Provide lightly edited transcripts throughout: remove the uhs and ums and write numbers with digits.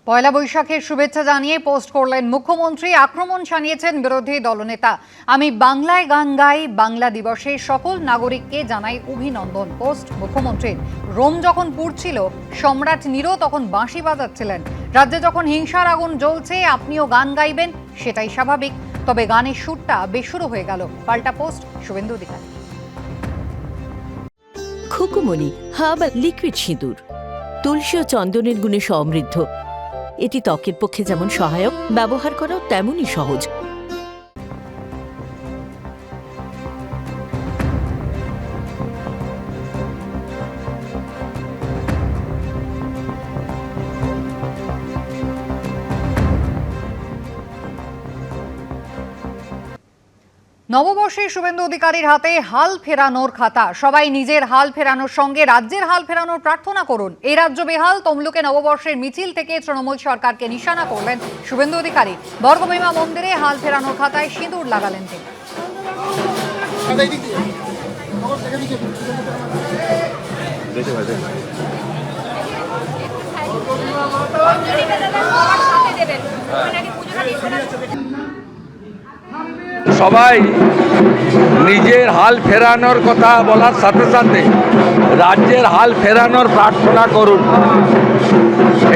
পয়লা বৈশাখের শুভেচ্ছা জানিয়ে পোস্ট করলেন মুখ্যমন্ত্রী। আক্রমণ শানিয়েছেন বিরোধী দলনেতা। আমি বাংলায় গান গাই, বাংলা দিবসে সকল নাগরিককে জানাই অভিনন্দন। পোস্ট মুখ্যমন্ত্রীর। রোম যখন পুড়ছিল, সম্রাট নিরো তখন বাঁশি বাজাচ্ছিলেন। রাজ্যে যখন হিংসার আগুন জ্বলছে, আপনিও গান গাইবেন, সেটাই স্বাভাবিক। তবে গানের সুরটা বেসুরো হয়ে গেল। পাল্টা post Suvendu Adhikari. Khukumoni herbal liquid সিঁদুর তুলসী ও চন্দনের গুণে সমৃদ্ধ। এটি ত্বকের পক্ষে যেমন সহায়ক, ব্যবহার করাও তেমনই সহজ। নববর্ষে শুভেন্দু অধিকারীর হাতে হাল ফেরানোর খাতা। সবাই নিজের হাল ফেরানোর সঙ্গে রাজ্যের হাল ফেরানোর প্রার্থনা করুন। এই রাজ্য বেহাল। তমলুকে নববর্ষের মিছিল থেকে তৃণমূল সরকারকে নিশানা করলেন শুভেন্দু অধিকারী। বর্গভীমা মন্দিরে হাল ফেরানোর খাতায় সিঁদুর লাগালেন তিনি। সবাই নিজের হাল ফেরানোর কথা বলার সাথে সাথে রাজ্যের হাল ফেরানোর প্রার্থনা করুন।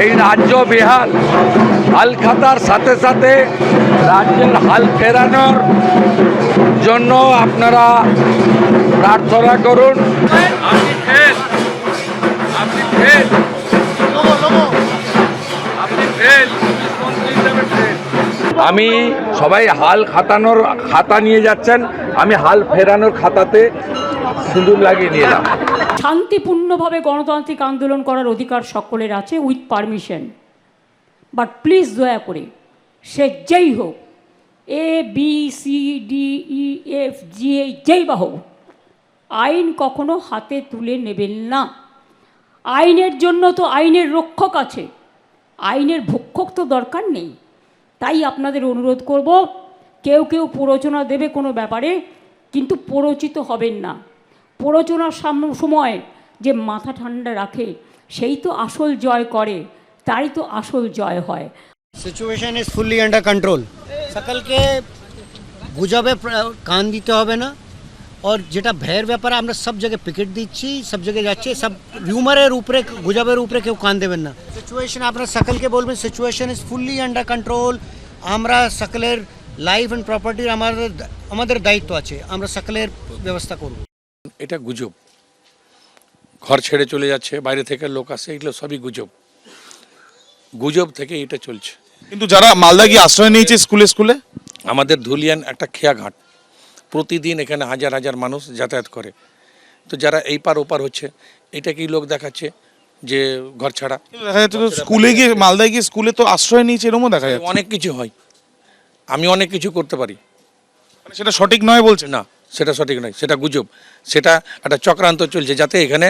এই রাজ্য বেহাল। হাল খাতার সাথে সাথে রাজ্যের হাল ফেরানোর জন্য আপনারা প্রার্থনা করুন। আমি সবাই হাল খাতানোর খাতা নিয়ে যাচ্ছেন, আমি হাল ফেরানোর খাতাতে সিঁদুর লাগিয়ে নিয়ে এলাম। শান্তিপূর্ণভাবে গণতান্ত্রিক আন্দোলন করার অধিকার সকলের আছে, উইথ পারমিশন। বাট প্লিজ দয়া করে সে যেই হোক, ABCDEFG যেই বা হোক, আইন কখনো হাতে তুলে নেবেন না। আইনের জন্য তো আইনের রক্ষক আছে, আইনের ভক্ষক তো দরকার নেই। তাই আপনাদের অনুরোধ করব, কেউ কেউ প্ররোচনা দেবে কোনো ব্যাপারে, কিন্তু প্ররোচিত হবেন না। প্ররোচনার সময় যে মাথা ঠান্ডা রাখে, সেই তো আসল জয় করে, তাই তো আসল জয় হয়। Situation is fully under control. সকালকে গুজবে কান দিতে হবে না। আর যেটা ভয়ের ব্যাপারে আমরা সব জায়গায় পিকেট দিচ্ছি, সব জায়গায় যাচ্ছে। সব রিউমারের উপরে, গুজবের উপরে কেউ কান দেবেন না। সিচুয়েশন আপনারা সকালকে বলবেন situation is fully under control. আমরা সকলের লাইফ অ্যান্ড প্রপার্টির আমাদের দায়িত্ব আছে, আমরা সকলের ব্যবস্থা করব। এটা গুজব। ঘর ছেড়ে চলে যাচ্ছে, বাইরে থেকে লোক আসে, এগুলো সবই গুজব। গুজব থেকে এটা চলছে। কিন্তু যারা মালদা গিয়ে আশ্রয় নিয়েছে স্কুলে স্কুলে, আমাদের ধুলিয়ান একটা খেয়াঘাট, প্রতিদিন এখানে হাজার হাজার মানুষ যাতায়াত করে। তো যারা এই পার ওপার হচ্ছে, এটা কি লোক দেখাচ্ছে যে ঘর ছাড়া? দেখা যাচ্ছে তো স্কুলে গিয়ে, মালদায় গিয়ে স্কুলে তো আশ্রয় নিয়েছে, এরকমও দেখা যাচ্ছে। অনেক কিছু হয়, আমি অনেক কিছু করতে পারি। সেটা সঠিক নয় বলছে? না, সেটা সঠিক নয়, সেটা গুজব। সেটা একটা চক্রান্ত চলছে যাতে এখানে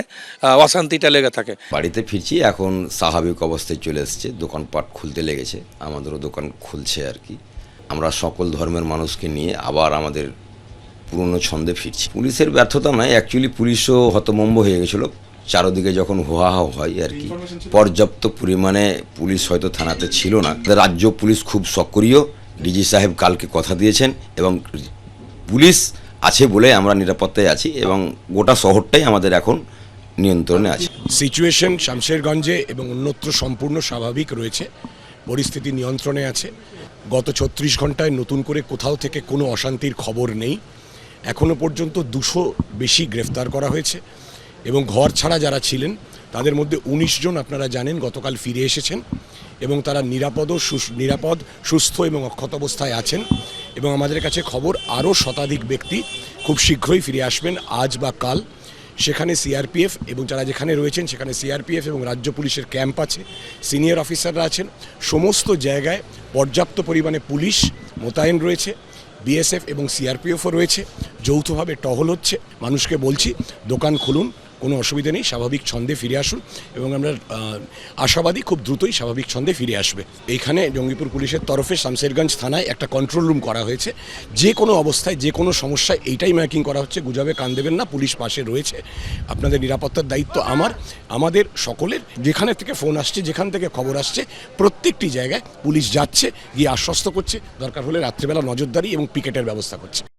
অশান্তিটা লেগে থাকে। বাড়িতে ফিরছি, এখন স্বাভাবিক অবস্থায় চলে এসছে, দোকানপাট খুলতে লেগেছে, আমাদেরও দোকান খুলছে আর কি। আমরা সকল ধর্মের মানুষকে নিয়ে আবার আমাদের পুরনো ছন্দে ফিরছি। পুলিশের ব্যর্থতা নয়, অ্যাকচুয়ালি পুলিশও হতভম্ব হয়ে গেছিলো চারোদিকে যখন হোহাহা হয় আর কি। পর্যাপ্ত পরিমাণে পুলিশ হয়তো থানাতে ছিল না। রাজ্য পুলিশ খুব সক্রিয়, ডিজি সাহেব কালকে কথা দিয়েছেন এবং পুলিশ আছে বলে আমরা নিরাপত্তায় আছি এবং গোটা শহরটাই আমাদের এখন নিয়ন্ত্রণে আছে। সিচুয়েশন শামশেরগঞ্জে এবং অন্যত্র সম্পূর্ণ স্বাভাবিক রয়েছে, পরিস্থিতি নিয়ন্ত্রণে আছে। গত 36 ঘন্টায় নতুন করে কোথাও থেকে কোনো অশান্তির খবর নেই। এখনও পর্যন্ত 200 বেশি গ্রেফতার করা হয়েছে এবং ঘর ছাড়া যারা ছিলেন তাদের মধ্যে 19 জন আপনারা জানেন গতকাল ফিরে এসেছেন এবং তারা নিরাপদ, সুস্থ এবং অক্ষত অবস্থায় আছেন। এবং আমাদের কাছে খবর আরও শতাধিক ব্যক্তি খুব শীঘ্রই ফিরে আসবেন, আজ বা কাল। সেখানে সিআরপিএফ এবং যারা যেখানে রয়েছেন সেখানে সিআরপিএফ এবং রাজ্য পুলিশের ক্যাম্প আছে, সিনিয়র অফিসাররা আছেন। সমস্ত জায়গায় পর্যাপ্ত পরিমাণে পুলিশ মোতায়েন রয়েছে, বিএসএফ এবং সিআরপিএফও রয়েছে। যৌথভাবে টহল হচ্ছে। মানুষকে বলছি, দোকান খুলুন, কোনো অসুবিধা নেই, স্বাভাবিক ছন্দে ফিরে আসুন এবং আমরা আশাবাদী খুব দ্রুতই স্বাভাবিক ছন্দে ফিরে আসবে। এইখানে জঙ্গিপুর পুলিশের তরফে শামশেরগঞ্জ থানায় একটা কন্ট্রোল রুম করা হয়েছে। যে কোনো অবস্থায় যে কোনো সমস্যায় এইটাই মাইকিং করা হচ্ছে, গুজবে কান দেবেন না, পুলিশ পাশে রয়েছে, আপনাদের নিরাপত্তার দায়িত্ব আমাদের সকলের। যেখানে থেকে ফোন আসছে, যেখান থেকে খবর আসছে, প্রত্যেকটি জায়গায় পুলিশ যাচ্ছে, গিয়ে আশ্বস্ত করছে, দরকার হলে রাত্রেবেলা নজরদারি এবং পিকেটের ব্যবস্থা করছে।